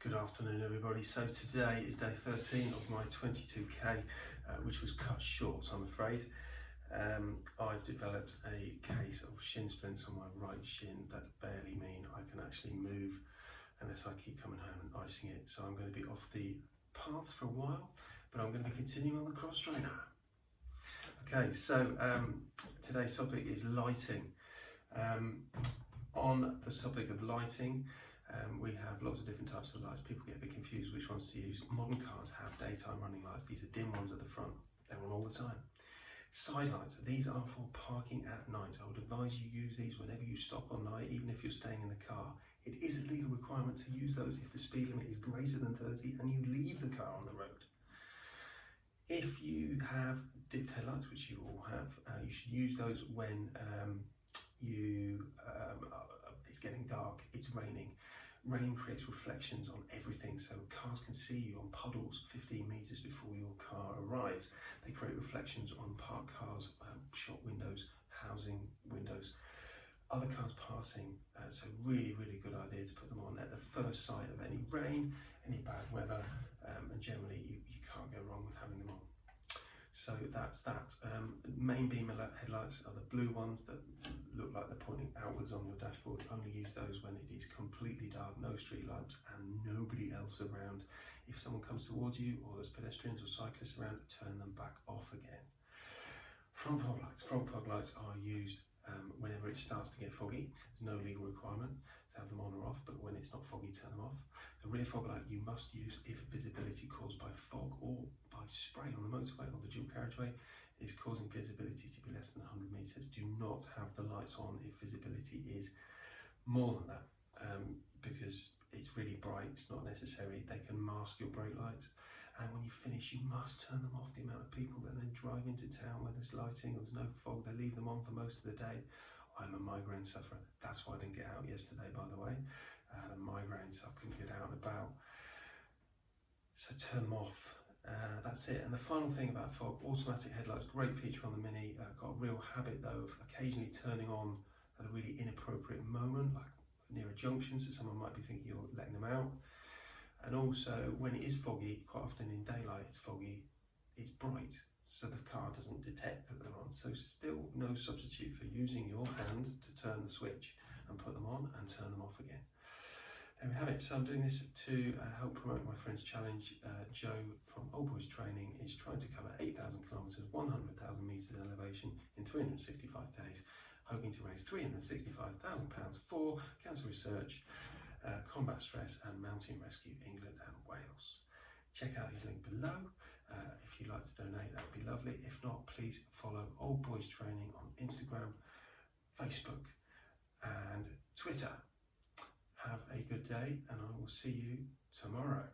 Good afternoon, everybody. So today is day 13 of my 22k, which was cut short, I'm afraid. I've developed a case of shin splints on my right shin that barely mean I can actually move unless I keep coming home and icing it. So I'm going to be off the path for a while, but I'm going to be continuing on the cross trainer. Okay, so today's topic is lighting. On the topic of lighting, we have lots of different types of lights. People get a bit confused which ones to use. Modern cars have daytime running lights. These are dim ones at the front. They're on all the time. Side lights, these are for parking at night. I would advise you use these whenever you stop on night, even if you're staying in the car. It is a legal requirement to use those if the speed limit is greater than 30 and you leave the car on the road. If you have dipped headlights, which you all have, you should use those when it's getting dark, it's raining. Rain creates reflections on everything, so cars can see you on puddles 15 metres before your car arrives. They create reflections on parked cars, shop windows, housing windows, other cars passing. So really good idea to put them on at the first sight of any rain, any bad weather, and generally you can't go wrong with having them on. So that's that. Main beam headlights are the blue ones that look like they're pointing outwards on your dashboard. Only use those when it is completely dark, no street lamps and nobody else around. If someone comes towards you or there's pedestrians or cyclists around, turn them back off again. Front fog lights. Front fog lights are used whenever it starts to get foggy. There's no legal requirement to have them on or off, but when it's not foggy, turn them off. The rear fog light you must use if visibility caused by fog or by spray on the motorway or the dual carriageway is causing visibility to be less than 100 metres. Do not have the lights on if visibility is more than that, because it's really bright, it's not necessary. They can mask your brake lights, and when you finish you must turn them off. The amount of people that then drive into town where there's lighting or there's no fog, they leave them on for most of the day. I'm a migraine sufferer, that's why I didn't get out yesterday, by the way. I had a migraine, so I couldn't get out and about. So turn them off. That's it. And the final thing about fog, automatic headlights, great feature on the Mini. Got a real habit though of occasionally turning on at a really inappropriate moment, like near a junction, so someone might be thinking you're letting them out. And also when it is foggy, quite often in daylight it's foggy, it's bright, so the car doesn't detect that they're on. So still no substitute for using your hand to turn the switch and put them on and turn them off again. There we have it. So I'm doing this to help promote my friend's challenge. Joe from Old Boys Training is trying to cover 8,000 kilometres, 100,000 metres in elevation in 365 days, hoping to raise £365,000 for cancer research, combat stress and mountain rescue England and Wales. Check out his link below. If you'd like to donate, that would be lovely. If not, please follow Old Boys Training on Instagram, Facebook and Twitter. Have a good day and I will see you tomorrow.